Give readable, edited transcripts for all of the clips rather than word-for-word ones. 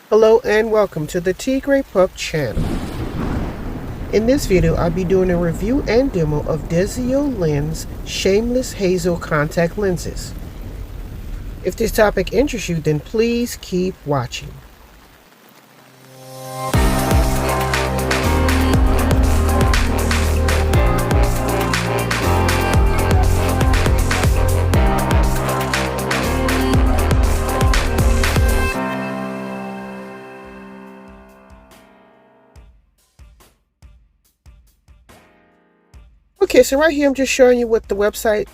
Hello and welcome to the TigrePup channel. In this video, I'll be doing a review and demo of Desiolens Shameless Hazel contact lenses. If this topic interests you, then please keep watching. Okay, so right here I'm just showing you what the website,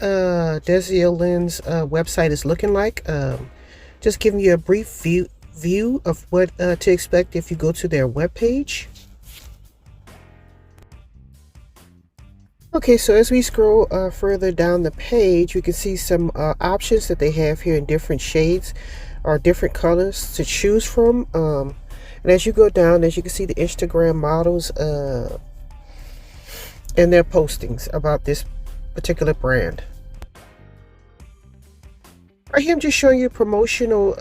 Desiolens website is looking like. Just giving you a brief view of what to expect if you go to their webpage. Okay, so as we scroll further down the page, we can see some options that they have here in different shades or different colors to choose from. And as you go down, as you can see, the Instagram models and their postings about this particular brand. Right here I'm just showing you a promotional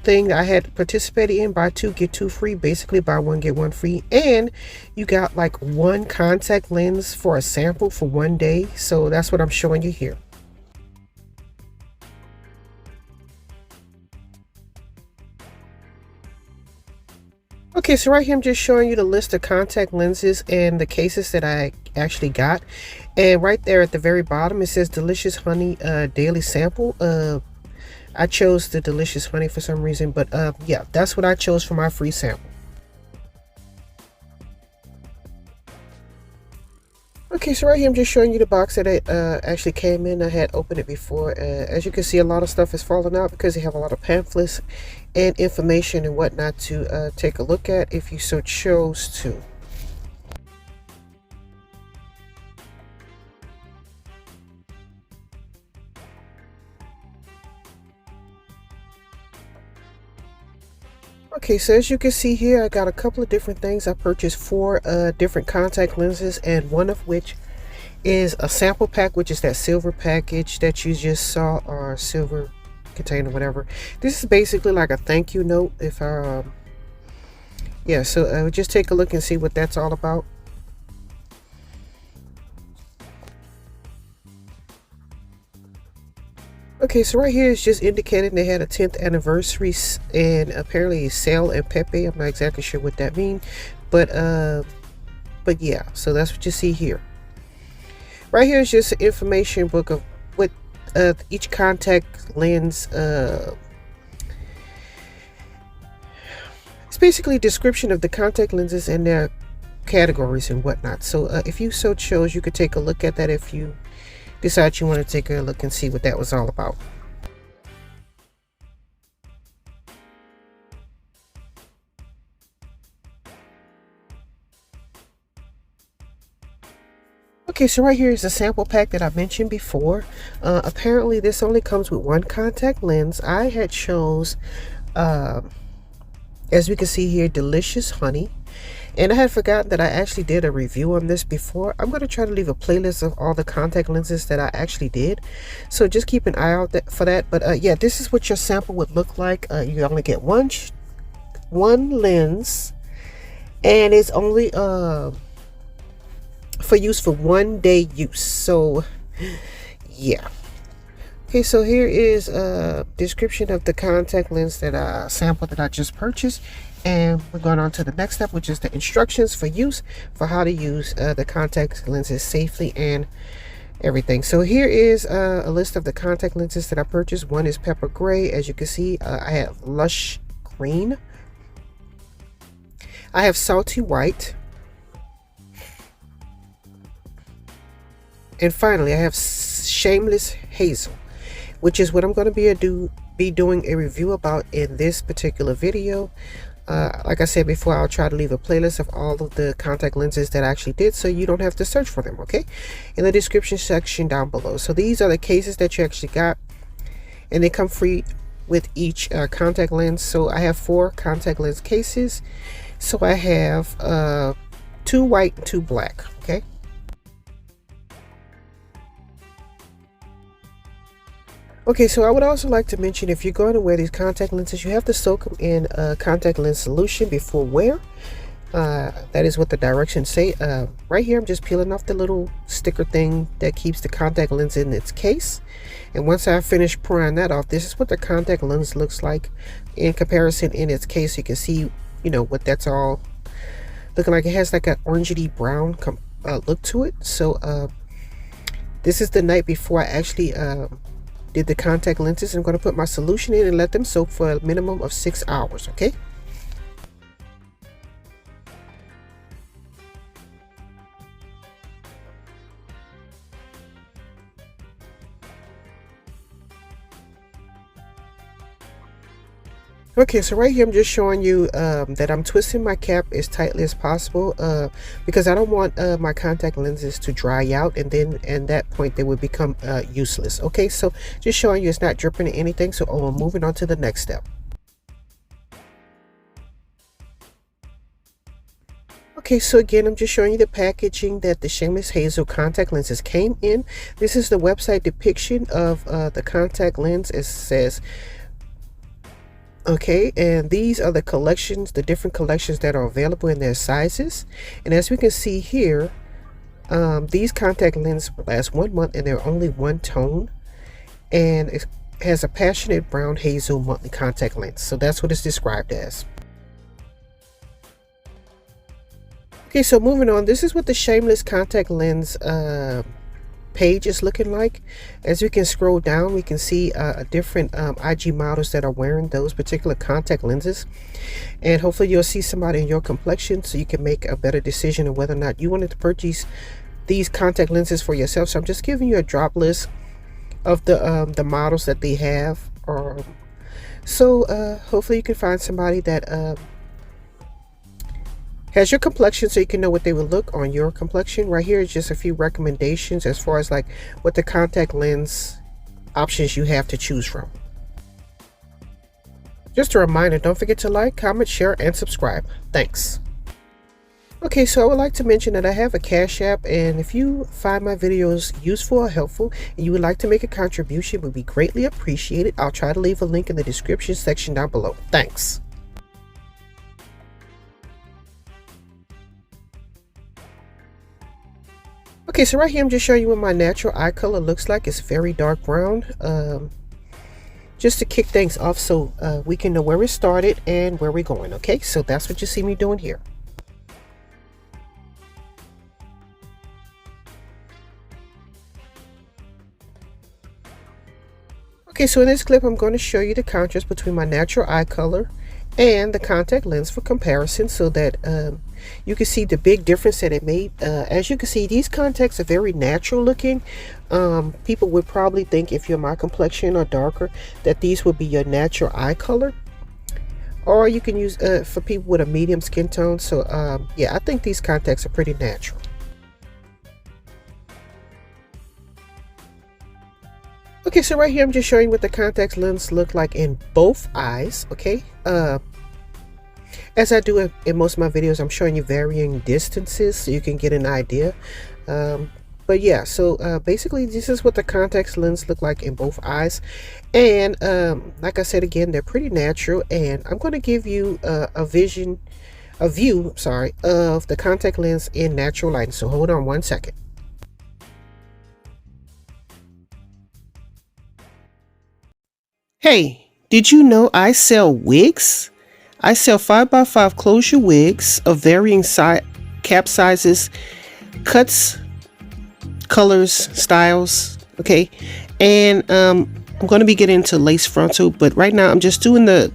thing that I had participated in. Buy two get two free, basically buy one get one free, and you got like one contact lens for a sample for 1 day. So that's what I'm showing you here. Okay, so right here I'm just showing you the list of contact lenses and the cases that I actually got. And right there at the very bottom it says Delicious Honey daily sample. I chose the Delicious Honey for some reason, but yeah, that's what I chose for my free sample. Okay, so right here I'm just showing you the box that it actually came in. I had opened it before. As you can see, a lot of stuff is falling out because they have a lot of pamphlets and information and whatnot to take a look at if you so chose to. Okay, so as you can see here, I got a couple of different things. I purchased 4 different contact lenses, and one of which is a sample pack, which is that silver package that you just saw, or silver container, whatever. This is basically like a thank you note. If yeah, so just take a look and see what that's all about. Okay, so right here is just indicating they had a 10th anniversary and apparently a sale at Pepe. I'm not exactly sure what that means, but yeah, so that's what you see here. Right here is just an information book of what each contact lens it's basically a description of the contact lenses and their categories and whatnot. So if you so chose, you could take a look at that if you decide you want to take a look and see what that was all about. Okay, so right here is the sample pack that I mentioned before. Apparently this only comes with one contact lens. I had chose, as we can see here, Delicious Honey. And I had forgotten that I actually did a review on this before. I'm going to try to leave a playlist of all the contact lenses that I actually did. So just keep an eye out for that. But yeah, this is what your sample would look like. You only get one lens. And it's only for use for 1 day use. So yeah. Okay, so here is a description of the contact lens that I sampled that I just purchased. And we're going on to the next step, which is the instructions for use, for how to use the contact lenses safely and everything. So here is a list of the contact lenses that I purchased. One is pepper gray. As you can see, I have lush green. I have salty white. And finally, I have shameless hazel, which is what I'm going to be doing a review about in this particular video. Like I said before, I'll try to leave a playlist of all of the contact lenses that I actually did, so you don't have to search for them, okay? In the description section down below. So these are the cases that you actually got, and they come free with each contact lens. So I have 4 contact lens cases. So I have 2 white and 2 black, okay? Okay, so I would also like to mention, if you're going to wear these contact lenses, you have to soak them in a contact lens solution before wear. That is what the directions say. Right here I'm just peeling off the little sticker thing that keeps the contact lens in its case, and once I finish pouring that off, this is what the contact lens looks like in comparison in its case. You can see, you know, what that's all looking like. It has like an orangey brown look to it. So this is the night before I actually did the contact lenses. I'm going to put my solution in and let them soak for a minimum of 6 hours. Okay. Okay, so right here I'm just showing you that I'm twisting my cap as tightly as possible because I don't want my contact lenses to dry out, and then at that point they would become useless. Okay, so just showing you it's not dripping or anything. So moving on to the next step. Okay, so again, I'm just showing you the packaging that the Shameless Hazel contact lenses came in. This is the website depiction of the contact lens. It says, okay, and these are the collections, the different collections that are available in their sizes. And as we can see here, these contact lenses last 1 month and they're only one tone, and it has a passionate brown hazel monthly contact lens. So that's what it's described as. Okay, so moving on, this is what the Shameless contact lens page is looking like. As we can scroll down, we can see different IG models that are wearing those particular contact lenses, and hopefully you'll see somebody in your complexion so you can make a better decision on whether or not you wanted to purchase these contact lenses for yourself. So I'm just giving you a drop list of the models that they have, so hopefully you can find somebody that has your complexion so you can know what they would look on your complexion. Right here is just a few recommendations as far as like what the contact lens options you have to choose from. Just a reminder, don't forget to like, comment, share, and subscribe. Thanks. Okay, so I would like to mention that I have a Cash App, and if you find my videos useful or helpful and you would like to make a contribution, it would be greatly appreciated. I'll try to leave a link in the description section down below. Thanks. Okay, so right here I'm just showing you what my natural eye color looks like. It's very dark brown, just to kick things off so we can know where it started and where we're going. Okay, so that's what you see me doing here. Okay, so in this clip I'm going to show you the contrast between my natural eye color and the contact lens for comparison, so that you can see the big difference that it made. As you can see, these contacts are very natural looking. People would probably think, if you're my complexion or darker, that these would be your natural eye color, or you can use for people with a medium skin tone. So yeah, I think these contacts are pretty natural. Okay, so right here I'm just showing you what the contact lens look like in both eyes. Okay, as I do in most of my videos, I'm showing you varying distances so you can get an idea. But yeah, so basically this is what the contact lens look like in both eyes, and like I said again, they're pretty natural. And I'm going to give you a view of the contact lens in natural lighting. So hold on one second. Hey, did you know I sell wigs? I sell 5x5 closure wigs of varying cap sizes, cuts, colors, styles. Okay, and I'm going to be getting into lace frontal, but right now I'm just doing the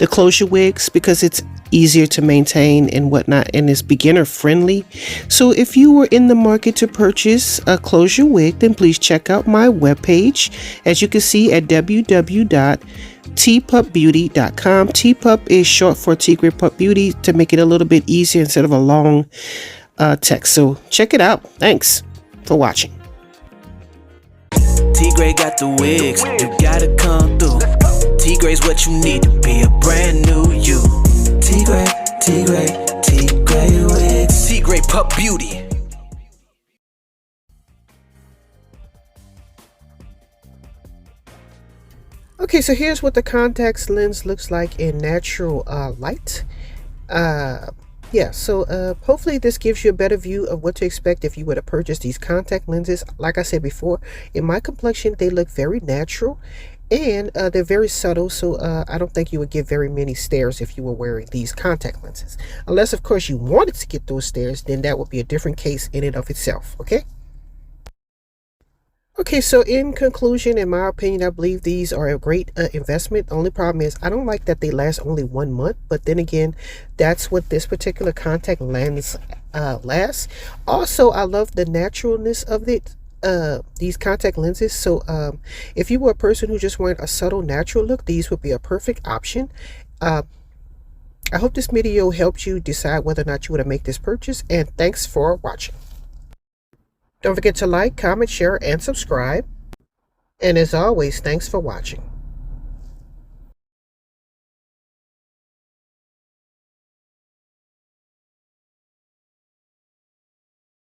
closure wigs because it's easier to maintain and whatnot, and it's beginner friendly. So if you were in the market to purchase a closure wig, then please check out my webpage, as you can see, at www.tpupbeauty.com. TPup is short for TigrePup Beauty, to make it a little bit easier instead of a long text. So check it out. Thanks for watching. Tigre got the wigs, you gotta come through. Tigre's what you need to be a brand new you. Tigre wigs. TigrePup Beauty. Okay, so here's what the contact lens looks like in natural light. Yeah, so hopefully this gives you a better view of what to expect if you were to purchase these contact lenses. Like I said before, in my complexion, they look very natural, and they're very subtle, so I don't think you would get very many stares if you were wearing these contact lenses. Unless, of course, you wanted to get those stares, then that would be a different case in and of itself, okay? Okay, so in conclusion, in my opinion, I believe these are a great investment. The only problem is I don't like that they last only 1 month, but then again, that's what this particular contact lens lasts. Also, I love the naturalness of it. These contact lenses. So if you were a person who just wanted a subtle natural look, these would be a perfect option. I hope this video helped you decide whether or not you want to make this purchase, and thanks for watching. Don't forget to like, comment, share, and subscribe. And as always, thanks for watching.